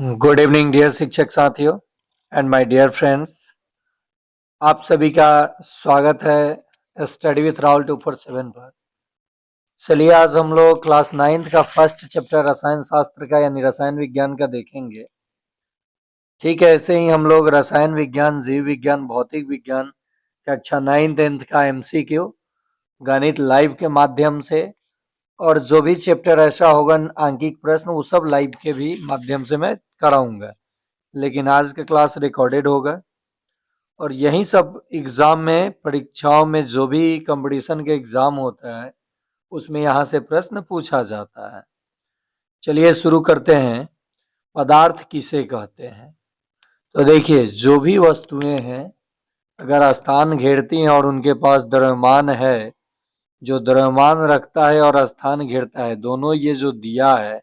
Good evening dear शिक्षक साथियों and my dear friends. आप सभी का स्वागत है स्टडी विथ राहुल 247 पर। चलिए आज हम लोग क्लास 9th का फर्स्ट चैप्टर रसायन शास्त्र का यानी रसायन विज्ञान का देखेंगे। ठीक है, ऐसे ही हम लोग रसायन विज्ञान, जीव विज्ञान, भौतिक विज्ञान कक्षा 9 10th का एमसीक्यू गणित लाइव के माध्यम से और जो भी चैप्टर ऐसा होगा आंकिक प्रश्न वो सब लाइव के भी माध्यम से मैं कराऊंगा। लेकिन आज का क्लास रिकॉर्डेड होगा और यही सब एग्जाम में, परीक्षाओं में जो भी कंपटीशन के एग्जाम होता है उसमें यहाँ से प्रश्न पूछा जाता है। चलिए शुरू करते हैं। पदार्थ किसे कहते हैं? तो देखिए, जो भी वस्तुएं हैं अगर स्थान घेरती हैं और उनके पास द्रव्यमान है, जो द्रव्यमान रखता है और स्थान घेरता है, दोनों ये जो दिया है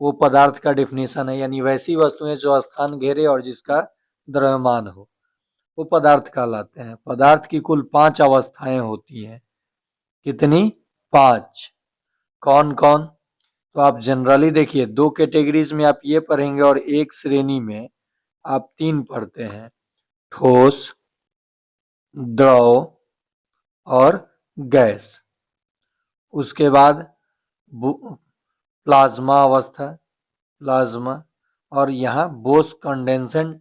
वो पदार्थ का डिफिनीशन है। यानी वैसी वस्तुएं जो स्थान घेरे और जिसका द्रव्यमान हो वो पदार्थ कहलाते हैं। पदार्थ की कुल 5 अवस्थाएं होती हैं। कितनी? 5। कौन कौन? तो आप जनरली देखिए, 2 कैटेगरीज में आप ये पढ़ेंगे और एक श्रेणी में आप 3 पढ़ते हैं, ठोस, द्रव और गैस। उसके बाद प्लाज्मा अवस्था, प्लाज्मा, और यहाँ बोस कंडेंसेंट,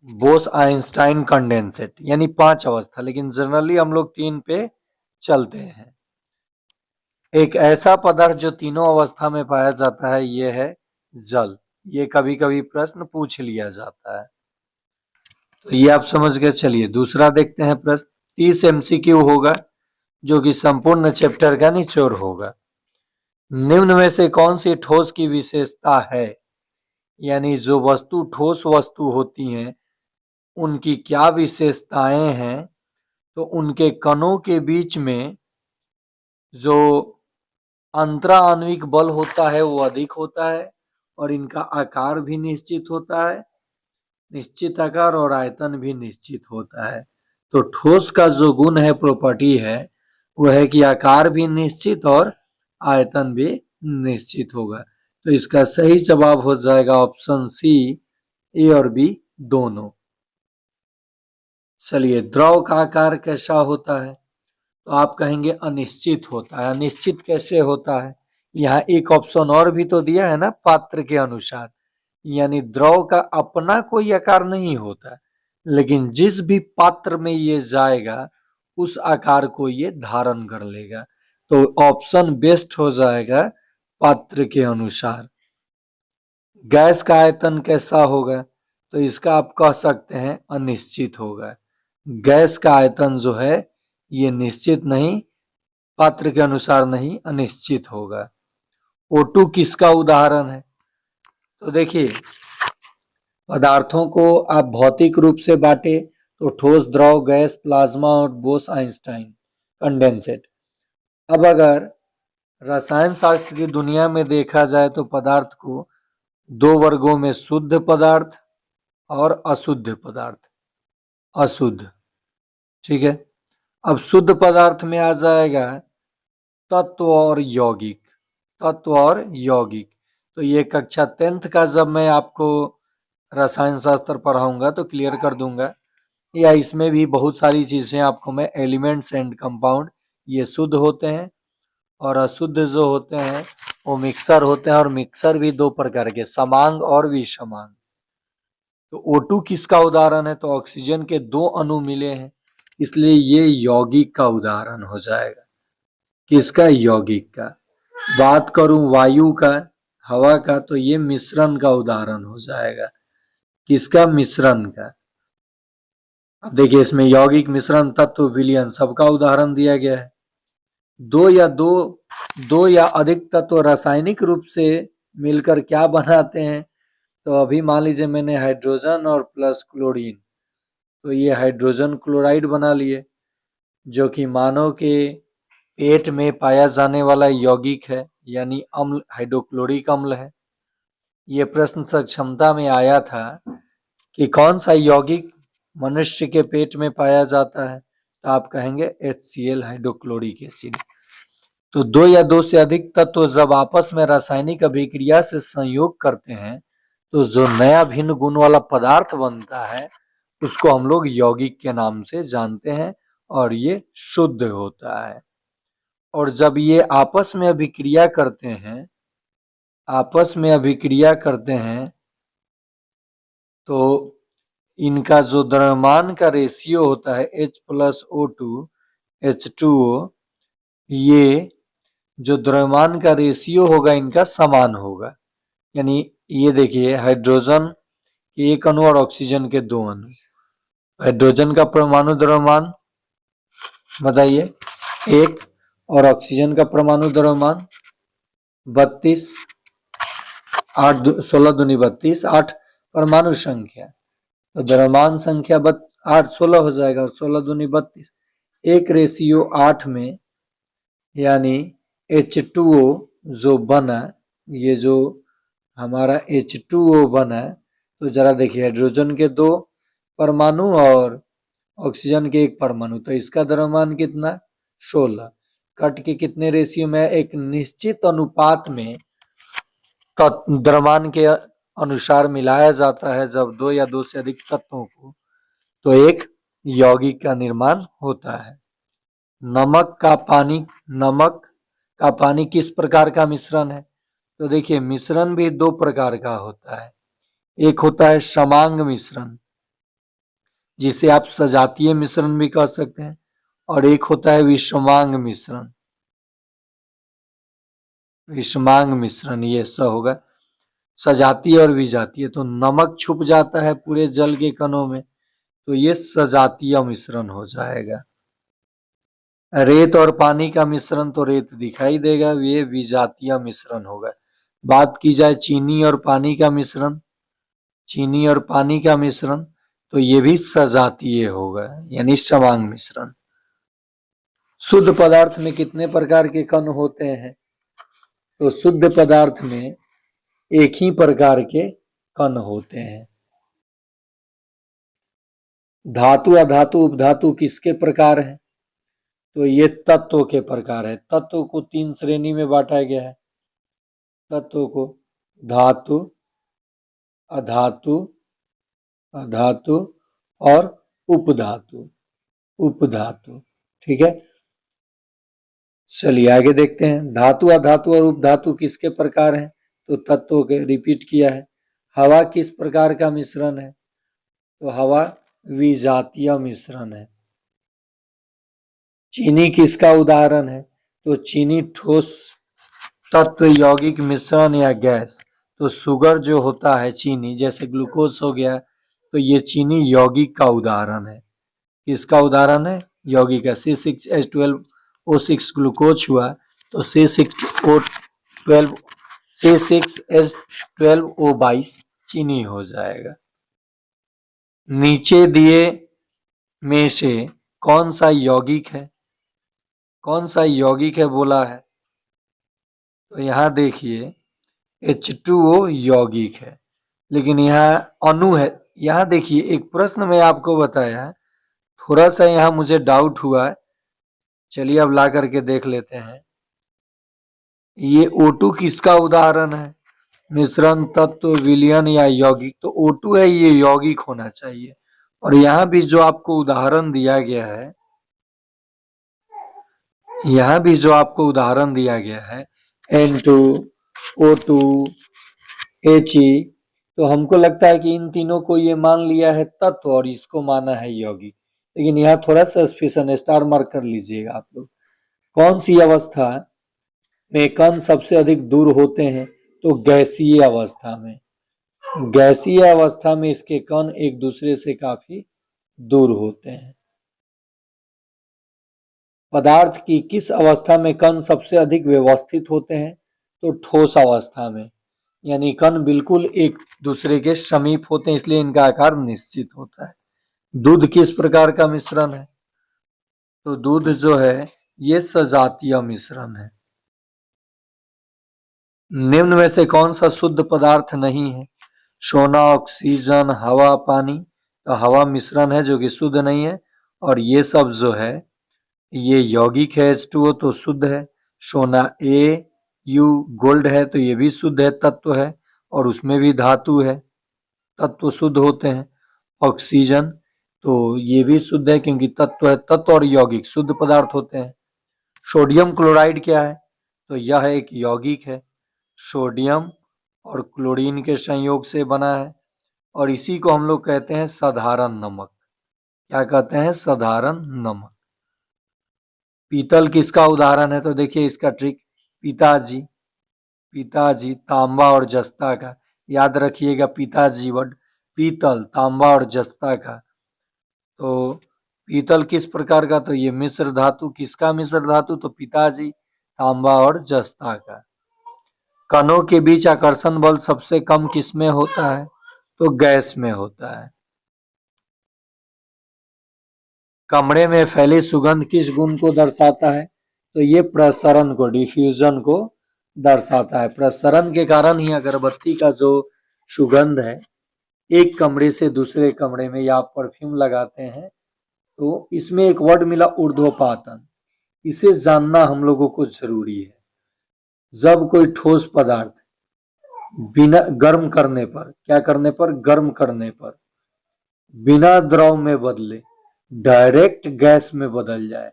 बोस आइंस्टाइन कंडेंसेट, यानी 5 अवस्था। लेकिन जनरली हम लोग 3 पे चलते हैं। एक ऐसा पदार्थ जो तीनों अवस्था में पाया जाता है ये है जल। ये कभी कभी प्रश्न पूछ लिया जाता है, तो ये आप समझ गए। चलिए दूसरा देखते हैं प्रश्न। 30 एमसीक्यू होगा जो कि संपूर्ण चैप्टर का निचोड़ होगा। निम्न में से कौन सी ठोस की विशेषता है? यानी जो वस्तु ठोस वस्तु होती हैं उनकी क्या विशेषताएं हैं? तो उनके कणों के बीच में जो अंतरा आणविक बल होता है वो अधिक होता है और इनका आकार भी निश्चित होता है, निश्चित आकार और आयतन भी निश्चित होता है। तो ठोस का जो गुण है, प्रॉपर्टी है, वो है कि आकार भी निश्चित और आयतन भी निश्चित होगा। तो इसका सही जवाब हो जाएगा ऑप्शन सी, ए और बी दोनों। चलिए, द्रव का आकार कैसा होता है? तो आप कहेंगे अनिश्चित होता है। अनिश्चित कैसे होता है? यहाँ एक ऑप्शन और भी तो दिया है ना, पात्र के अनुसार। यानी द्रव का अपना कोई आकार नहीं होता, लेकिन जिस भी पात्र में ये जाएगा उस आकार को ये धारण कर लेगा। तो ऑप्शन बेस्ट हो जाएगा पात्र के अनुसार। गैस का आयतन कैसा होगा? तो इसका आप कह सकते हैं अनिश्चित होगा। गैस का आयतन जो है ये निश्चित नहीं, पात्र के अनुसार नहीं, अनिश्चित होगा। O2 किसका उदाहरण है? तो देखिए, पदार्थों को आप भौतिक रूप से बांटे तो ठोस, द्रव, गैस, प्लाज्मा और बोस आइंस्टाइन कंडेंसेट। अब अगर रसायन शास्त्र की दुनिया में देखा जाए तो पदार्थ को 2 वर्गों में, शुद्ध पदार्थ और अशुद्ध पदार्थ। अशुद्ध, ठीक है। अब शुद्ध पदार्थ में आ जाएगा तत्व और यौगिक। तत्व और यौगिक, तो ये कक्षा 10th का जब मैं आपको रसायन शास्त्र पढ़ाऊंगा तो क्लियर कर दूंगा। या इसमें भी बहुत सारी चीजें आपको मैं, एलिमेंट्स एंड कंपाउंड, ये शुद्ध होते हैं और अशुद्ध जो होते हैं वो मिक्सर होते हैं। और मिक्सर भी 2 प्रकार के, समांग और विषमांग। तो O2 किसका उदाहरण है? तो ऑक्सीजन के 2 अणु मिले हैं, इसलिए ये यौगिक का उदाहरण हो जाएगा। किसका? यौगिक का। बात करूं वायु का, हवा का, तो ये मिश्रण का उदाहरण हो जाएगा। किसका? मिश्रण का। अब देखिए, इसमें यौगिक, मिश्रण, तत्व, विलयन सबका उदाहरण दिया गया है। दो या अधिक तत्व रासायनिक रूप से मिलकर क्या बनाते हैं? तो अभी मान लीजिए मैंने हाइड्रोजन और प्लस क्लोरीन, तो ये हाइड्रोजन क्लोराइड बना लिए, जो कि मानव के पेट में पाया जाने वाला यौगिक है, यानी अम्ल, हाइड्रोक्लोरिक अम्ल है। ये प्रश्न सक्षमता में आया था कि कौन सा यौगिक मनुष्य के पेट में पाया जाता है? तो आप कहेंगे HCl, हाइड्रोक्लोरिक एसिड। तो 2 या 2 से अधिक तत्व जब आपस में रासायनिक अभिक्रिया से संयोग करते हैं तो जो नया भिन्न गुण वाला पदार्थ बनता है उसको हम लोग यौगिक के नाम से जानते हैं और ये शुद्ध होता है। और जब ये आपस में अभिक्रिया करते हैं तो इनका जो द्रव्यमान का रेशियो होता है H+O2 ये जो द्रव्यमान का रेशियो होगा इनका समान होगा। यानी ये देखिए हाइड्रोजन के एक अणु और ऑक्सीजन के 2 अणु। हाइड्रोजन का परमाणु द्रव्यमान बताइए 1 और ऑक्सीजन का परमाणु द्रव्यमान 32, 8 16 दूनी 32, 8 परमाणु संख्या तो द्रव्यमान संख्या 8 16 हो जाएगा और 16 दूनी 32 1:8 में यानी H2O जो बना ये जो हमारा H2O बना तो जरा देखिए हाइड्रोजन के 2 परमाणु और ऑक्सीजन के 1 परमाणु तो इसका द्रव्यमान कितना 16 कट के कितने रेशियो में एक निश्चित अनुपात में द्रव्यमान के अनुसार मिलाया जाता है जब 2 या 2 से अधिक तत्वों को तो एक यौगिक का निर्माण होता है। नमक का पानी किस प्रकार का मिश्रण है तो देखिए मिश्रण भी 2 प्रकार का होता है। एक होता है समांग मिश्रण जिसे आप सजातीय मिश्रण भी कह सकते हैं और एक होता है विषमांग मिश्रण ये स होगा सजातीय और विजातीय। तो नमक छुप जाता है पूरे जल के कणों में तो ये सजातीय मिश्रण हो जाएगा। रेत और पानी का मिश्रण तो रेत दिखाई देगा ये विजातीय मिश्रण होगा। बात की जाए चीनी और पानी का मिश्रण तो ये भी सजातीय होगा यानी समांग मिश्रण। शुद्ध पदार्थ में कितने प्रकार के कण होते हैं तो शुद्ध पदार्थ में एक ही प्रकार के कण होते हैं। धातु अधातु उपधातु किसके प्रकार हैं तो ये तत्वों के प्रकार है। तत्व को 3 श्रेणी में बांटा गया है। तत्वों को धातु अधातु और उपधातु ठीक है। चलिए आगे देखते हैं धातु अधातु और उपधातु किसके प्रकार हैं तो तत्वों के रिपीट किया है। हवा किस प्रकार का मिश्रण है तो हवा विजातीय मिश्रण है। चीनी किसका उदाहरण है तो चीनी ठोस तत्व यौगिक मिश्रण या गैस। तो शुगर जो होता है चीनी जैसे ग्लूकोज हो गया तो ये चीनी यौगिक का उदाहरण है। किसका उदाहरण है यौगिक का C6H12O6 ग्लूकोज हुआ तो C6H12O22 चीनी हो जाएगा। नीचे दिए में से कौन सा यौगिक है बोला है तो यहाँ देखिए H2O यौगिक है लेकिन यहाँ अणु है। यहाँ देखिए एक प्रश्न मैं आपको बताया थोड़ा सा यहाँ मुझे डाउट हुआ चलिए अब ला करके देख लेते हैं। ये O2 किसका उदाहरण है मिश्रण तत्व विलयन या यौगिक तो O2 है ये यौगिक होना चाहिए। और यहाँ भी जो आपको उदाहरण दिया गया है N2O2 He तो हमको लगता है कि इन तीनों को ये मान लिया है तत्व और इसको माना है यौगिक। लेकिन यहाँ थोड़ा सस्पेंशन स्टार मार्क कर लीजिएगा आप लोग। कौन सी अवस्था में कण सबसे अधिक दूर होते हैं तो गैसीय अवस्था में इसके कण एक दूसरे से काफी दूर होते हैं। पदार्थ की किस अवस्था में कण सबसे अधिक व्यवस्थित होते हैं तो ठोस अवस्था में यानी कण बिल्कुल एक दूसरे के समीप होते हैं इसलिए इनका आकार निश्चित होता है। दूध किस प्रकार का मिश्रण है तो दूध जो है ये सजातीय मिश्रण है। निम्न में से कौन सा शुद्ध पदार्थ नहीं है सोना ऑक्सीजन हवा पानी तो हवा मिश्रण है जो कि शुद्ध नहीं है और ये सब जो है ये यौगिक है H2O तो शुद्ध है। सोना AU गोल्ड है तो ये भी शुद्ध है तत्व है और उसमें भी धातु है, तत्व शुद्ध होते हैं। ऑक्सीजन तो ये भी शुद्ध है क्योंकि तत्व है, तत्व और यौगिक शुद्ध पदार्थ होते हैं। सोडियम क्लोराइड क्या है? तो यह एक यौगिक है, सोडियम और क्लोरीन के संयोग से बना है और इसी को हम लोग कहते हैं साधारण नमक। क्या कहते हैं? साधारण नमक। पीतल किसका उदाहरण है? तो देखिए इसका ट्रिक, पिताजी, पिताजी तांबा और जस्ता का, याद रखिएगा पिताजी वर्ड, पीतल, तांबा और जस्ता का। तो पीतल किस प्रकार का? तो ये मिश्र धातु, किसका मिश्र धातु? तो पिताजी, तांबा और जस्ता का। कणों के बीच आकर्षण बल सबसे कम किसमें होता है? तो गैस में होता है। कमरे में फैली सुगंध किस गुण को दर्शाता है? तो ये प्रसरण को, डिफ्यूजन को दर्शाता है। प्रसरण के कारण ही अगरबत्ती का जो सुगंध है एक कमरे से दूसरे कमरे में, या आप परफ्यूम लगाते हैं तो इसमें एक वर्ड मिला ऊर्ध्वपातन, इसे जानना हम लोगों को जरूरी है। जब कोई ठोस पदार्थ बिना गर्म करने पर, क्या करने पर? गर्म करने पर बिना द्रव में बदले डायरेक्ट गैस में बदल जाए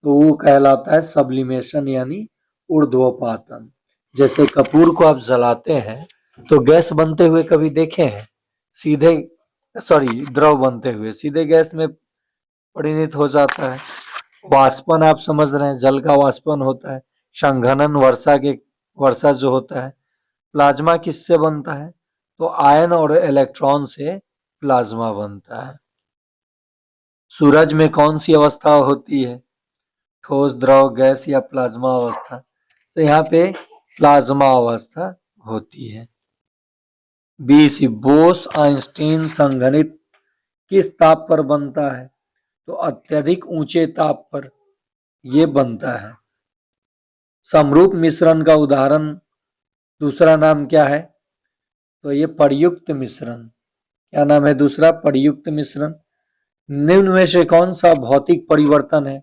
तो वो कहलाता है सब्लिमेशन यानी ऊर्ध्वपातन। जैसे कपूर को आप जलाते हैं तो गैस बनते हुए कभी देखे हैं? सीधे द्रव बनते हुए सीधे गैस में परिणत हो जाता है। वाष्पन आप समझ रहे हैं, जल का वाष्पन होता है। संघनन, वर्षा जो होता है। प्लाज्मा किससे बनता है? तो आयन और इलेक्ट्रॉन से प्लाज्मा बनता है। सूरज में कौन सी अवस्था होती है? ठोस, द्रव, गैस या प्लाज्मा अवस्था? तो यहाँ पे प्लाज्मा अवस्था होती है। BC बोस आइंस्टीन संघनित किस ताप पर बनता है? तो अत्यधिक ऊंचे ताप पर ये बनता है। समरूप मिश्रण का उदाहरण दूसरा नाम क्या है? तो ये प्रयुक्त मिश्रण। क्या नाम है दूसरा? प्रयुक्त मिश्रण। निम्न में से कौन सा भौतिक परिवर्तन है?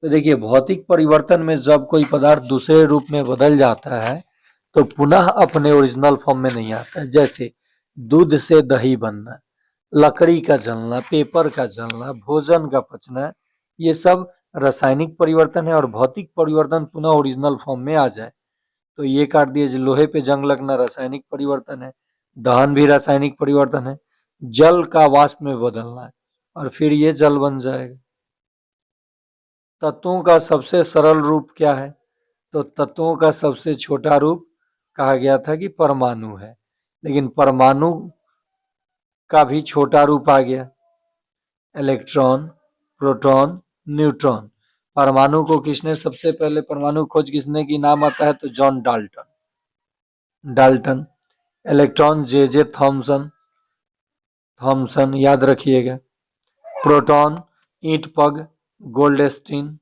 तो देखिए भौतिक परिवर्तन में जब कोई पदार्थ दूसरे रूप में बदल जाता है तो पुनः अपने ओरिजिनल फॉर्म में नहीं आता है। जैसे दूध से दही बनना, लकड़ी का जलना, पेपर का जलना, भोजन का पचना, ये सब रासायनिक परिवर्तन है। और भौतिक परिवर्तन पुनः ओरिजिनल फॉर्म में आ जाए तो ये काट दिए, लोहे पे जंग लगना रासायनिक परिवर्तन है, दहन भी रासायनिक परिवर्तन है। जल का वाष्प में बदलना है और फिर ये जल बन जाएगा। तत्वों का सबसे सरल रूप क्या है? तो तत्वों का सबसे छोटा रूप कहा गया था कि परमाणु है, लेकिन परमाणु का भी छोटा रूप आ गया, इलेक्ट्रॉन, प्रोटॉन, न्यूट्रॉन। परमाणु को किसने सबसे पहले, परमाणु खोज किसने की, नाम आता है तो John Dalton. Electron J Thomson, याद रखिएगा। Proton ईंटपग Goldstein.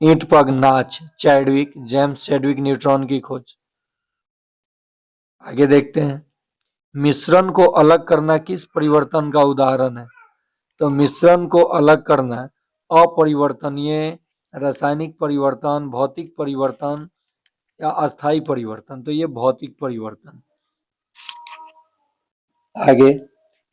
ईंटपग नाच चैडविक, जेम्स चैडविक, न्यूट्रॉन की खोज। आगे देखते हैं, मिश्रण को अलग करना किस परिवर्तन का उदाहरण है? तो मिश्रण को अलग करना अपरिवर्तनीय, रासायनिक परिवर्तन, भौतिक परिवर्तन या अस्थायी परिवर्तन? तो ये भौतिक परिवर्तन। आगे,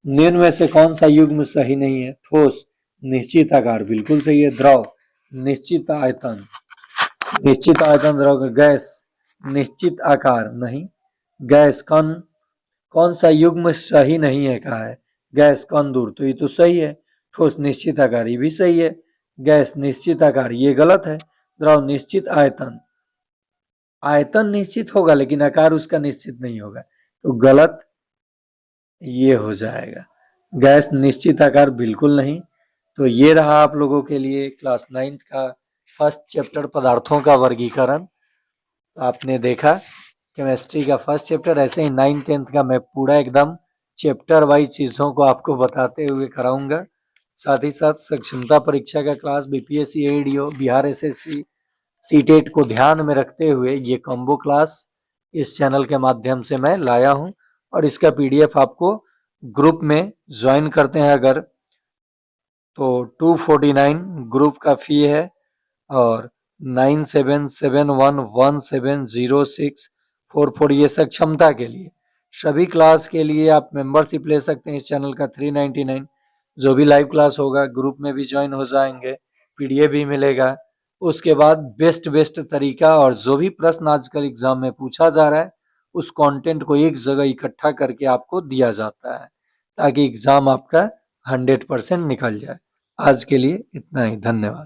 निम्न में से कौन सा युग्म सही नहीं है? ठोस निश्चित आकार बिल्कुल सही है। द्रव निश्चित आयतन, द्रव। गैस निश्चित आकार नहीं। गैस कण, कौन सा युग्म सही नहीं है कहा है? गैस कण दूर, तो ये तो सही है। ठोस निश्चित आकार, ये भी सही है। गैस निश्चित आकार, ये गलत है। द्रव निश्चित आयतन, आयतन निश्चित होगा लेकिन आकार उसका निश्चित नहीं होगा, तो गलत ये हो जाएगा। गैस निश्चित आकार बिल्कुल नहीं। तो ये रहा आप लोगों के लिए क्लास 9th का फर्स्ट चैप्टर पदार्थों का वर्गीकरण। आपने देखा केमिस्ट्री का फर्स्ट चैप्टर, ऐसे ही 9th 10th का मैं पूरा एकदम चैप्टर वाइज चीजों को आपको बताते हुए कराऊंगा। साथ ही साथ सक्षमता परीक्षा का class, BPSC, ADO, Bihar SSC, CTET को ध्यान में रखते हुए ये कॉम्बो क्लास इस चैनल के माध्यम से मैं लाया हूं और इसका पीडीएफ आपको ग्रुप में ज्वाइन करते हैं अगर तो 249 ग्रुप का फी है और 9771170644, ये सक्षमता के लिए। सभी क्लास के लिए आप मेंबरशिप ले सकते हैं इस चैनल का 399। जो भी लाइव क्लास होगा ग्रुप में भी ज्वाइन हो जाएंगे, पीडीएफ भी मिलेगा। उसके बाद बेस्ट तरीका और जो भी प्रश्न आजकल एग्जाम में पूछा जा रहा है उस कंटेंट को एक जगह इकट्ठा करके आपको दिया जाता है ताकि एग्जाम आपका 100% निकल जाए। आज के लिए इतना ही, धन्यवाद।